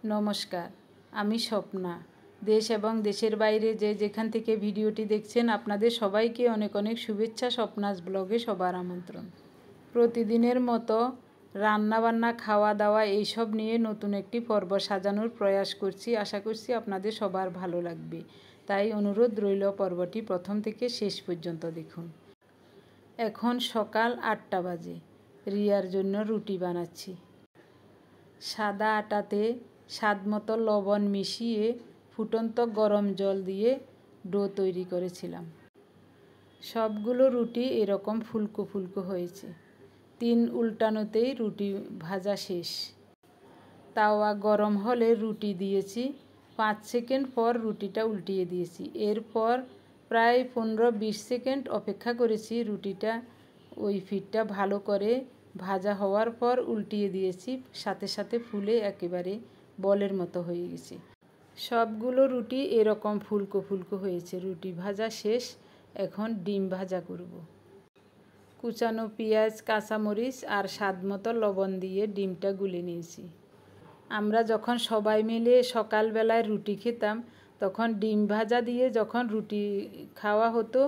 নমস্কার, আমি স্বপ্না। দেশ এবং দেশের বাইরে যে যেখান থেকে ভিডিওটি দেখছেন আপনাদের সবাইকে অনেক অনেক শুভেচ্ছা। স্বপ্নাস ব্লগে সবার আমন্ত্রণ। প্রতিদিনের মতো রান্নাবান্না, খাওয়া দাওয়া এইসব নিয়ে নতুন একটি পর্ব সাজানোর প্রয়াস করছি। আশা করছি আপনাদের সবার ভালো লাগবে, তাই অনুরোধ রইল পর্বটি প্রথম থেকে শেষ পর্যন্ত দেখুন। এখন সকাল 8টা বাজে। রিয়ার জন্য রুটি বানাচ্ছি। সাদা আটাতে স্বাদমতো লবণ মিশিয়ে ফুটন্ত গরম জল দিয়ে ডো তৈরি করেছিলাম। সবগুলো রুটি এরকম ফুলকো ফুলকো হয়েছে। 3 উল্টানোতেই রুটি ভাজা শেষ। তাওয়া গরম হলে রুটি দিয়েছি। 5 সেকেন্ড পর রুটিটা উল্টিয়ে দিয়েছি। এরপর প্রায় 15-20 সেকেন্ড অপেক্ষা করেছি। রুটিটা ওই পিঠটা ভালো করে ভাজা হওয়ার পর উল্টিয়ে দিয়েছি। সাথে সাথে ফুলে একেবারে বলের মতো হয়ে গেছে। সবগুলো রুটি এরকম ফুলকো ফুলকো হয়েছে। রুটি ভাজা শেষ। এখন ডিম ভাজা করব। কুচানো পেঁয়াজ, কাঁচামরিচ আর স্বাদমতো লবণ দিয়ে ডিমটা গুলে নিয়েছি। আমরা যখন সবাই মিলে সকালবেলায় রুটি খেতাম তখন ডিম ভাজা দিয়ে যখন রুটি খাওয়া হতো,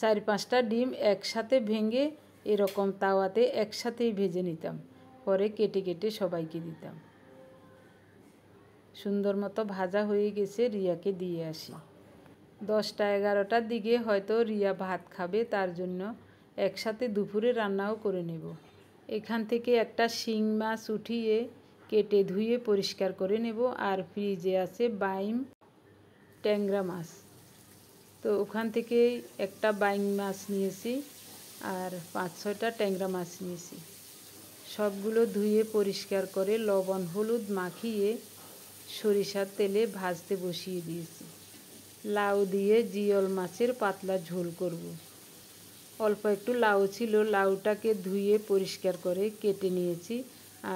4-5টা ডিম একসাথে ভেঙে এরকম তাওয়াতে একসাথেই ভেজে নিতাম। পরে কেটে কেটে সবাইকে দিতাম। সুন্দর মতো ভাজা হয়ে গেছে। রিয়াকে দিয়ে আসি। 10টা-11টার দিকে হয়তো রিয়া ভাত খাবে, তার জন্য একসাথে দুপুরে রান্নাও করে নেব। এখান থেকে একটা শিং মাছ উঠিয়ে কেটে ধুয়ে পরিষ্কার করে নেব। আর ফ্রিজে আছে বাইম ট্যাংরা মাছ, তো ওখান থেকে একটা বাইম মাছ নিয়েছি আর 5-6টা ট্যাংরা মাছ নিয়েছি। সবগুলো ধুয়ে পরিষ্কার করে লবণ হলুদ মাখিয়ে সরিষার তেলে ভাজতে বসিয়ে দিয়েছি। লাউ দিয়ে জিওল মাছের পাতলা ঝোল করব। অল্প একটু লাউ ছিল, লাউটাকে ধুয়ে পরিষ্কার করে কেটে নিয়েছি।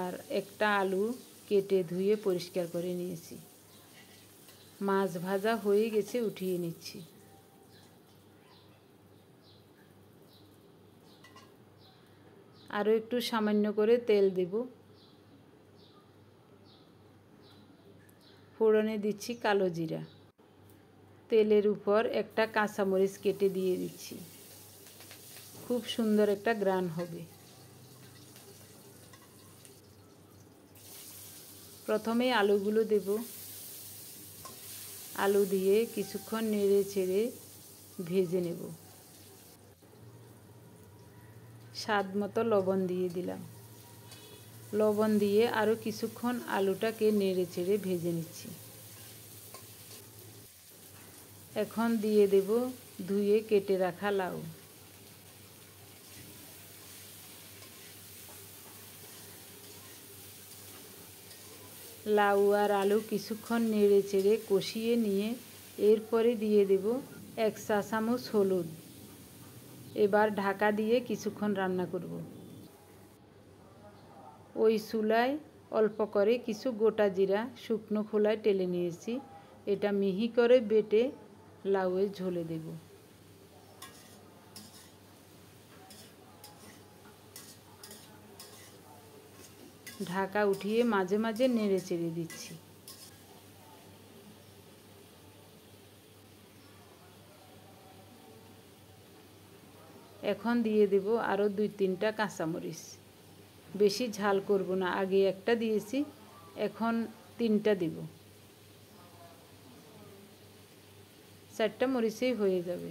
আর একটা আলু কেটে ধুয়ে পরিষ্কার করে নিয়েছি। মাছ ভাজা হয়ে গেছে, উঠিয়ে নিচ্ছি। আরও একটু সামান্য করে তেল দেব। ফোড়নে দিচ্ছি কালো জিরা। তেলের উপর একটা কাঁচামরিচ কেটে দিয়ে দিচ্ছি। খুব সুন্দর একটা ঘ্রাণ হবে। প্রথমে আলুগুলো দেব। আলু দিয়ে কিছুক্ষণ নেড়ে চেড়ে ভেজে নেব। স্বাদ মতো লবণ দিয়ে দিলাম। লবণ দিয়ে আরও কিছুক্ষণ আলুটাকে নেড়ে চেড়ে ভেজে নিচ্ছি। এখন দিয়ে দেব ধুয়ে কেটে রাখা লাউ। লাউ আর আলু কিছুক্ষণ নেড়ে চেড়ে কষিয়ে নিয়ে এরপরে দিয়ে দেব 1 চা চামচ হলুদ। এবার ঢাকা দিয়ে কিছুক্ষণ রান্না করব। ওই চুলায় অল্প করে কিছু গোটা জিরা শুকনো খোলায় টেলে নিয়েছি। এটা মিহি করে বেটে লাউয়ের ঝোলে দেব। ঢাকা উঠিয়ে মাঝে মাঝে নেড়ে চেড়ে দিচ্ছি। এখন দিয়ে দেব আরও 2-3টা কাঁচামরিচ। বেশি ঝাল করব না, আগে একটা দিয়েছি, এখন 3টা দেব। 4টা মরিচেই হয়ে যাবে।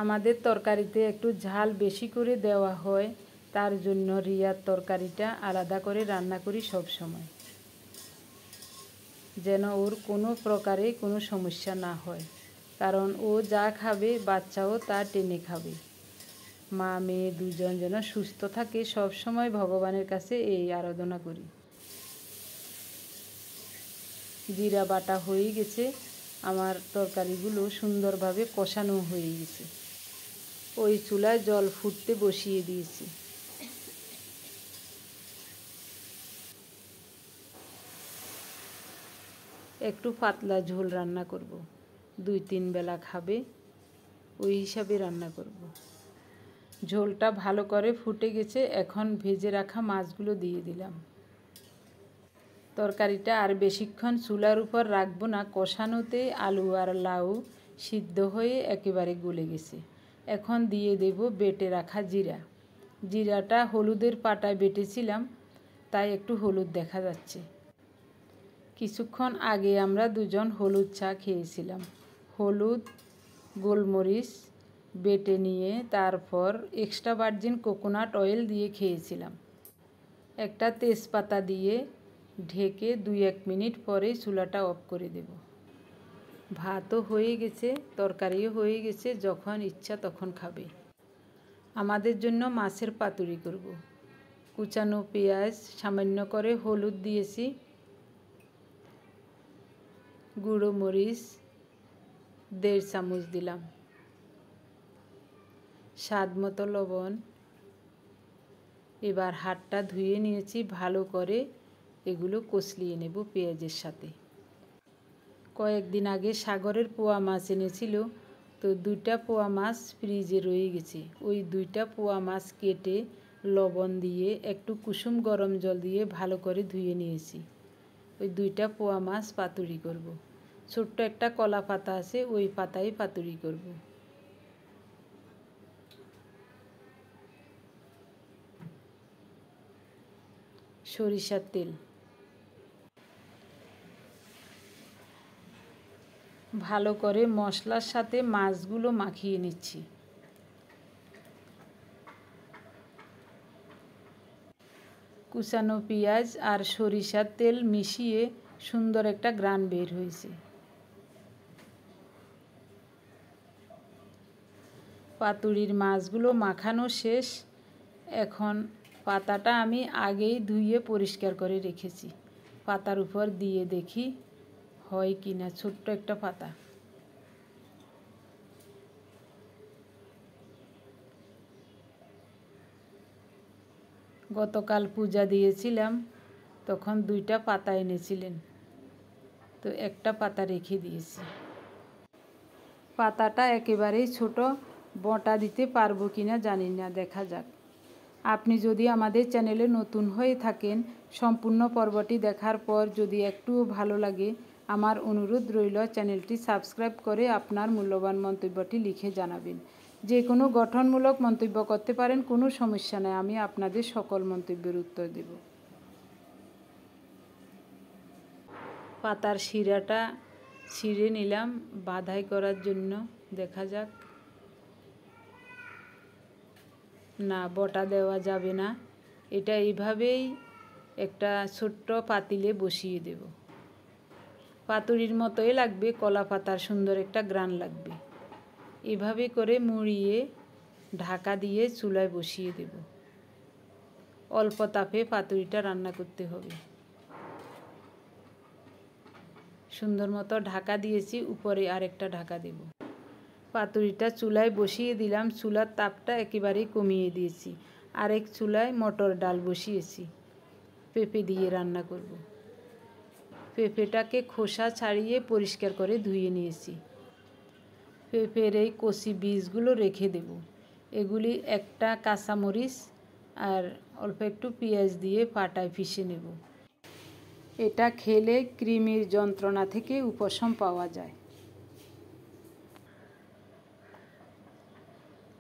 আমাদের তরকারিতে একটু ঝাল বেশি করে দেওয়া হয়, তার জন্য রিয়ার তরকারিটা আলাদা করে রান্না করি সব সময়, যেন ওর কোনো প্রকারে কোনো সমস্যা না হয়। কারণ ও যা খাবে বাচ্চাও তা টেনে খাবে। মা মেয়ে দুজন যেন সুস্থ থাকে, সব সময় ভগবানের কাছে এই আরাধনা করি। জিরা বাটা হয়ে গেছে। আমার তরকারিগুলো সুন্দরভাবে কষানো হয়ে গেছে। ওই চুলায় জল ফুটতে বসিয়ে দিয়েছি। একটু পাতলা ঝোল রান্না করব। 2-3 বেলা খাবে, ওই হিসাবে রান্না করব। ঝোলটা ভালো করে ফুটে গেছে। এখন ভেজে রাখা মাছগুলো দিয়ে দিলাম। তরকারিটা আর বেশিক্ষণ চুলার উপর রাখবো না, কষানোতেই আলু আর লাউ সিদ্ধ হয়ে একেবারে গলে গেছে। এখন দিয়ে দেব বেটে রাখা জিরা। জিরাটা হলুদের পাটায় বেটেছিলাম, তাই একটু হলুদ দেখা যাচ্ছে। কিছুক্ষণ আগে আমরা দুজন হলুদ চা খেয়েছিলাম। হলুদ, গোলমরিচ বেটে নিয়ে তারপর এক্সট্রা ভার্জিন কোকোনাট অয়েল দিয়ে খেয়েছিলাম। একটা তেজপাতা দিয়ে ঢেকে 2-1 মিনিট পরেই চুলাটা অফ করে দেব। ভাতও হয়ে গেছে, তরকারিও হয়ে গেছে, যখন ইচ্ছা তখন খাবে। আমাদের জন্য মাছের পাতুরি করব। কুচানো পেঁয়াজ, সামান্য করে হলুদ দিয়েছি, গুঁড়ো মরিচ 1.5 চামচ দিলাম, স্বাদ মতো লবণ। এবার হাতটা ধুয়ে নিয়েছি, ভালো করে এগুলো কষলিয়ে নেব পেঁয়াজের সাথে। কয়েকদিন আগে সাগরের পোয়া মাছ এনেছিল, তো 2টা পোয়া মাছ ফ্রিজে রয়ে গেছে। ওই 2টা পোয়া মাছ কেটে লবণ দিয়ে একটু কুসুম গরম জল দিয়ে ভালো করে ধুয়ে নিয়েছি। ওই 2টা পোয়া মাছ পাতুরি করব। ছোট্ট একটা কলা পাতা আছে, ওই পাতায় পাতুরি করব। সরিষার তেল ভালো করে মশলার সাথে মাছগুলো মাখিয়ে নিচ্ছি। কুচানো পেঁয়াজ আর সরিষার তেল মিশিয়ে সুন্দর একটা ঘ্রাণ বের হয়েছে। পাতুরির মাছগুলো মাখানো শেষ। এখন পাতাটা আমি আগেই ধুয়ে পরিষ্কার করে রেখেছি। পাতার উপর দিয়ে দেখি হয় কি না। ছোট্ট একটা পাতা। গতকাল পূজা দিয়েছিলাম, তখন 2টা পাতা এনেছিলেন, তো একটা পাতা রেখে দিয়েছি। পাতাটা একেবারেই ছোট, বটা দিতে পারবো কিনা জানি না, দেখা যাক। আপনি যদি আমাদের চ্যানেলে নতুন হয়ে থাকেন, সম্পূর্ণ পর্বটি দেখার পর যদি একটুও ভালো লাগে, আমার অনুরোধ রইল চ্যানেলটি সাবস্ক্রাইব করে আপনার মূল্যবান মন্তব্যটি লিখে জানাবেন। যে কোনো গঠনমূলক মন্তব্য করতে পারেন, কোনো সমস্যা নেই, আমি আপনাদের সকল মন্তব্যের উত্তর দেব। পাতার শিরাটা ছিঁড়ে নিলাম বাধাই করার জন্য, দেখা যাক। না, বটা দেওয়া যাবে না, এটা এইভাবেই একটা ছোট্ট পাতিলে বসিয়ে দেব। পাতুরির মতোই লাগবে, কলা পাতার সুন্দর একটা ঘ্রাণ লাগবে। এভাবে করে মুড়িয়ে ঢাকা দিয়ে চুলায় বসিয়ে দেব। অল্প তাপে পাতুরিটা রান্না করতে হবে। সুন্দর মতো ঢাকা দিয়েছি, উপরে আরেকটা ঢাকা দেব। পাতুরিটা চুলায় বসিয়ে দিলাম, চুলার তাপটা একেবারেই কমিয়ে দিয়েছি। আরেক চুলায় মটর ডাল বসিয়েছি, পেঁপে দিয়ে রান্না করব। পেঁপেটাকে খোসা ছাড়িয়ে পরিষ্কার করে ধুয়ে নিয়েছি। পেঁপের এই কচি বীজগুলো রেখে দেব। এগুলি একটা কাঁচামরিচ আর অল্প একটু পেঁয়াজ দিয়ে পাটায় পিষে নেব। এটা খেলে কৃমির যন্ত্রণা থেকে উপশম পাওয়া যায়।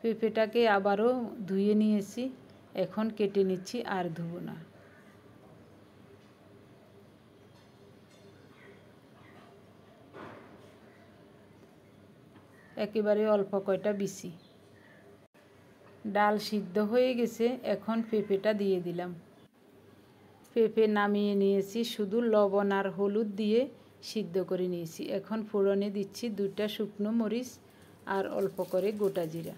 পেঁপেটাকে আবারও ধুয়ে নিয়েছি, এখন কেটে নিচ্ছি, আর ধুবো না। একেবারে অল্প কয়টা বিচি। ডাল সিদ্ধ হয়ে গেছে, এখন পেঁপেটা দিয়ে দিলাম। পেঁপে নামিয়ে নিয়েছি, শুধু লবণ আর হলুদ দিয়ে সিদ্ধ করে নিয়েছি। এখন ফোড়নে দিচ্ছি 2টা শুকনো মরিচ আর অল্প করে গোটা জিরা।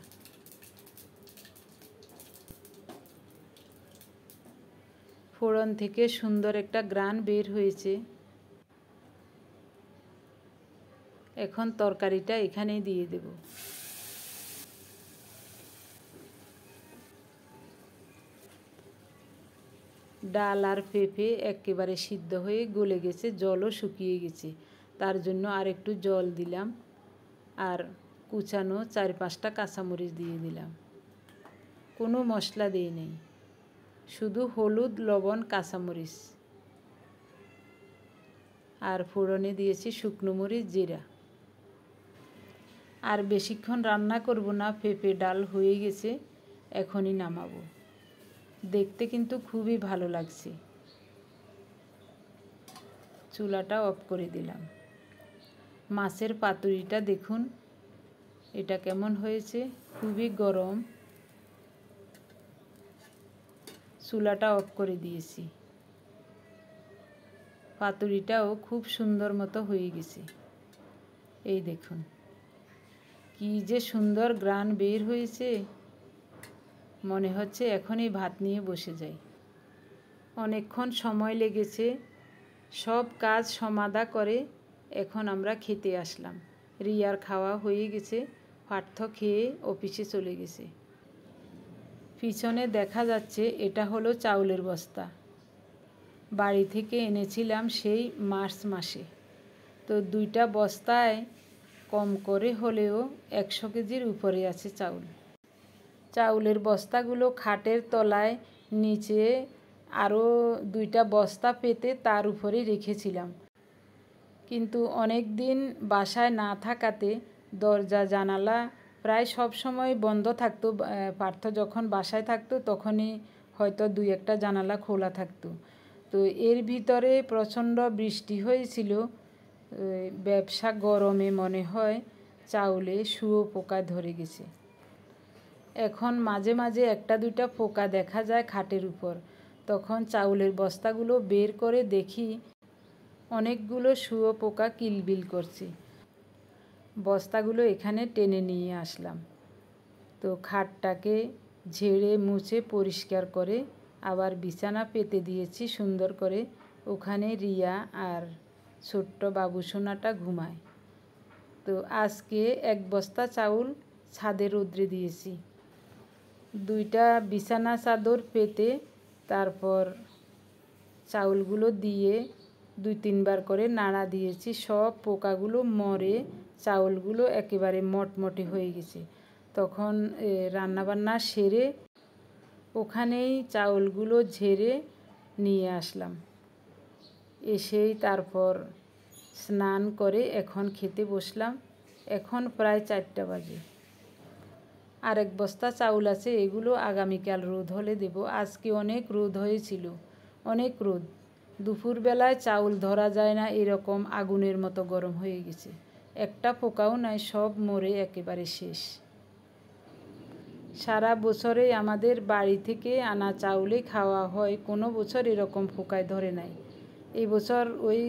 ফোড়ন থেকে সুন্দর একটা ঘ্রাণ বের হয়েছে। এখন তরকারিটা এখানেই দিয়ে দেব। ডাল আর পেঁপে একেবারে সিদ্ধ হয়ে গলে গেছে, জলও শুকিয়ে গেছে, তার জন্য আর একটু জল দিলাম, আর কুচানো 4-5টা কাঁচামরিচ দিয়ে দিলাম। কোনো মশলা দিই নেই, শুধু হলুদ, লবণ, কাঁচামরিচ। আর ফোড়নে দিয়েছি শুকনো মরিচ, জিরা। আর বেশিক্ষণ রান্না করব না, পেঁপে ডাল হয়ে গেছে, এখনই নামাবো। দেখতে কিন্তু খুবই ভালো লাগছে। চুলাটা অফ করে দিলাম। মাছের পাতুরিটা দেখুন এটা কেমন হয়েছে, খুবই গরম। চুলাটা অফ করে দিয়েছি। পাতুরিটাও খুব সুন্দর মতো হয়ে গেছে। এই দেখুন কি যে সুন্দর ঘ্রাণ বের হয়েছে, মনে হচ্ছে এখনই ভাত নিয়ে বসে যাই। অনেকক্ষণ সময় লেগেছে, সব কাজ সমাধা করে এখন আমরা খেতে আসলাম। রিয়ার খাওয়া হয়ে গেছে, পার্থ খেয়ে অফিসে চলে গেছে। পিছনে দেখা যাচ্ছে এটা হলো চাউলের বস্তা। বাড়ি থেকে এনেছিলাম সেই মার্চ মাসে। তো 2টা বস্তায় কম করে হলেও 100 কেজির উপরে আছে চাউল। চাউলের বস্তাগুলো খাটের তলায় নিচে আরও 2টা বস্তা পেতে তার উপরে রেখেছিলাম। কিন্তু অনেক দিন বাসায় না থাকাতে দরজা জানালা প্রায় সব সময় বন্ধ থাকতো। পার্থ যখন বাসায় থাকতো তখনই হয়তো 2-1টা জানালা খোলা থাকতো। তো এর ভিতরে প্রচণ্ড বৃষ্টি হয়েছিল। ব্যবসা গরমে মনে হয় চাউলে শুঁয়োপোকা ধরে গেছে। এখন মাঝে মাঝে 1-2টা পোকা দেখা যায় খাটের উপর। তখন চাউলের বস্তাগুলো বের করে দেখি অনেকগুলো শুঁয়োপোকা কিলবিল করছে। বস্তাগুলো এখানে টেনে নিয়ে আসলাম। তো খাটটাকে ঝেড়ে মুছে পরিষ্কার করে আবার বিছানা পেতে দিয়েছি সুন্দর করে। ওখানে রিয়া আর ছোট্ট বাবুসোনাটা ঘুমায়। তো আজকে 1 বস্তা চাউল ছাদে রোদ্রে দিয়েছি। 2টা বিছানা চাদর পেতে তারপর চাউলগুলো দিয়ে 2-3 বার করে নাড়া দিয়েছি। সব পোকাগুলো মরে চাউলগুলো একেবারে মটমটে হয়ে গেছে। তখন রান্নাবান্না সেরে ওখানেই চাউলগুলো ঝেড়ে নিয়ে আসলাম। এসেই তারপর স্নান করে এখন খেতে বসলাম। এখন প্রায় 4টা বাজে। আর 1 বস্তা চাউল আছে, এগুলো আগামীকাল রোদ হলে দেব। আজকে অনেক রোদ হয়েছিল, অনেক রোদ। দুপুরবেলায় চাউল ধরা যায় না, এরকম আগুনের মতো গরম হয়ে গেছে। একটা পোকাও নাই, সব মরে একেবারে শেষ। সারা বছরে আমাদের বাড়ি থেকে আনা চাউলে খাওয়া হয়, কোনো বছর এরকম পোকায় ধরে নাই। এই বছর ওই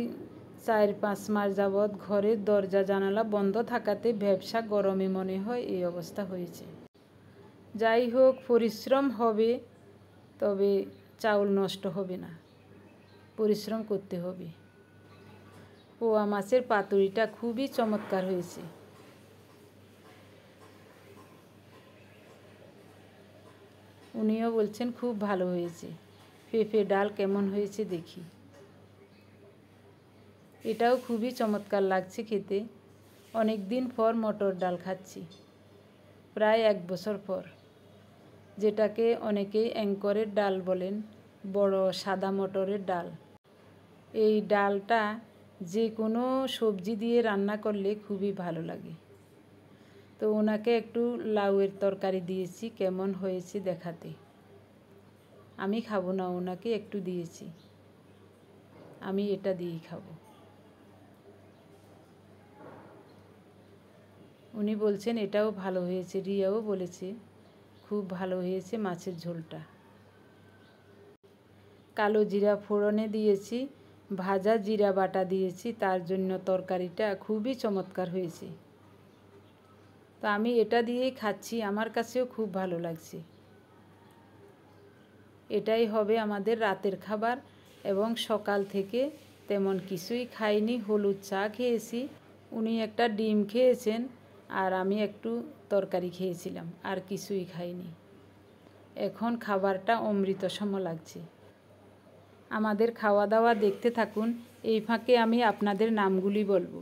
4-5 মাস যাবৎ ঘরের দরজা জানালা বন্ধ থাকাতে ব্যবসা গরমে মনে হয় এই অবস্থা হয়েছে। যাই হোক, পরিশ্রম হবে, তবে চাউল নষ্ট হবে না, পরিশ্রম করতে হবে। পোয়া মাছের পাতুরিটা খুবই চমৎকার হয়েছে। উনিও বলছেন খুব ভালো হয়েছে। পেঁপে ডাল কেমন হয়েছে দেখি। এটাও খুবই চমৎকার লাগছে খেতে। অনেক দিন পর মটর ডাল খাচ্ছি, প্রায় 1 বছর পর। যেটাকে অনেকেই অ্যাঙ্করের ডাল বলেন, বড় সাদা মটরের ডাল। এই ডালটা যে কোনো সবজি দিয়ে রান্না করলে খুবই ভালো লাগে। তো ওনাকে একটু লাউয়ের তরকারি দিয়েছি, কেমন হয়েছে দেখাতে। আমি খাবো না, ওনাকে একটু দিয়েছি, আমি এটা দিয়েই খাবো। উনি বলছেন এটাও ভালো হয়েছে। রিয়াও বলেছে খুব ভালো হয়েছে মাছের ঝোলটা। কালো জিরা ফোড়নে দিয়েছি, ভাজা জিরা বাটা দিয়েছি, তার জন্য তরকারিটা খুবই চমৎকার হয়েছে। তো আমি এটা দিয়েই খাচ্ছি, আমার কাছেও খুব ভালো লাগছে। এটাই হবে আমাদের রাতের খাবার। এবং সকাল থেকে তেমন কিছুই খাইনি, হলুদ চা খেয়েছি, উনি একটা ডিম খেয়েছেন, আর আমি একটু তরকারি খেয়েছিলাম, আর কিছুই খাইনি। এখন খাবারটা অমৃত সম লাগছে। আমাদের খাওয়া দাওয়া দেখতে থাকুন। এই ফাঁকে আমি আপনাদের নামগুলি বলবো।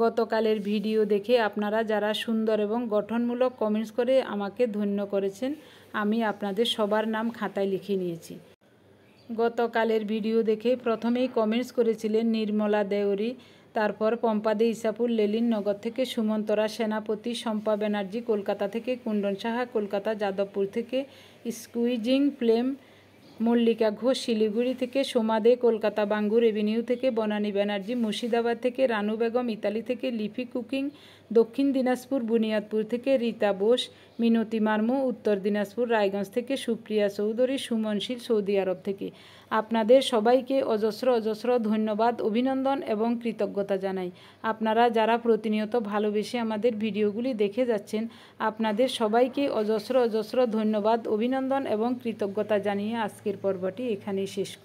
গতকালের ভিডিও দেখে আপনারা যারা সুন্দর এবং গঠনমূলক কমেন্টস করে আমাকে ধন্য করেছেন, আমি আপনাদের সবার নাম খাতায় লিখে নিয়েছি। গতকালের ভিডিও দেখে প্রথমেই কমেন্টস করেছিলেন নির্মলা দেওরি, তারপর পম্পাদে ইসাপুর লেলিন নগর থেকে, সুমন্তরা সেনাপতি, শম্পা ব্যানার্জি কলকাতা থেকে, কুণ্ডন সাহা কলকাতা যাদবপুর থেকে, স্কুইজিং ফ্লেম মল্লিকা ঘোষ শিলিগুড়ি থেকে, সোমা দে কলকাতা বাঙ্গুর এভিনিউ থেকে, বনানী ব্যানার্জি মুর্শিদাবাদ থেকে, রানু বেগম ইতালি থেকে, লিপি কুকিং দক্ষিণ দিনাজপুর বুনিয়াদপুর থেকে, রীতা বোস, মিনতি মার্মু উত্তর দিনাজপুর রায়গঞ্জ থেকে, সুপ্রিয়া চৌধুরী সুমনশীল সৌদি আরব থেকে। আপনাদের সবাইকে অজস্র অজস্র ধন্যবাদ, অভিনন্দন এবং কৃতজ্ঞতা জানাই। আপনারা যারা প্রতিনিয়ত ভালোবেসে আমাদের ভিডিওগুলি দেখে যাচ্ছেন, আপনাদের সবাইকে অজস্র অজস্র ধন্যবাদ, অভিনন্দন এবং কৃতজ্ঞতা জানিয়ে আজকের পর্বটি এখানেই শেষ করি।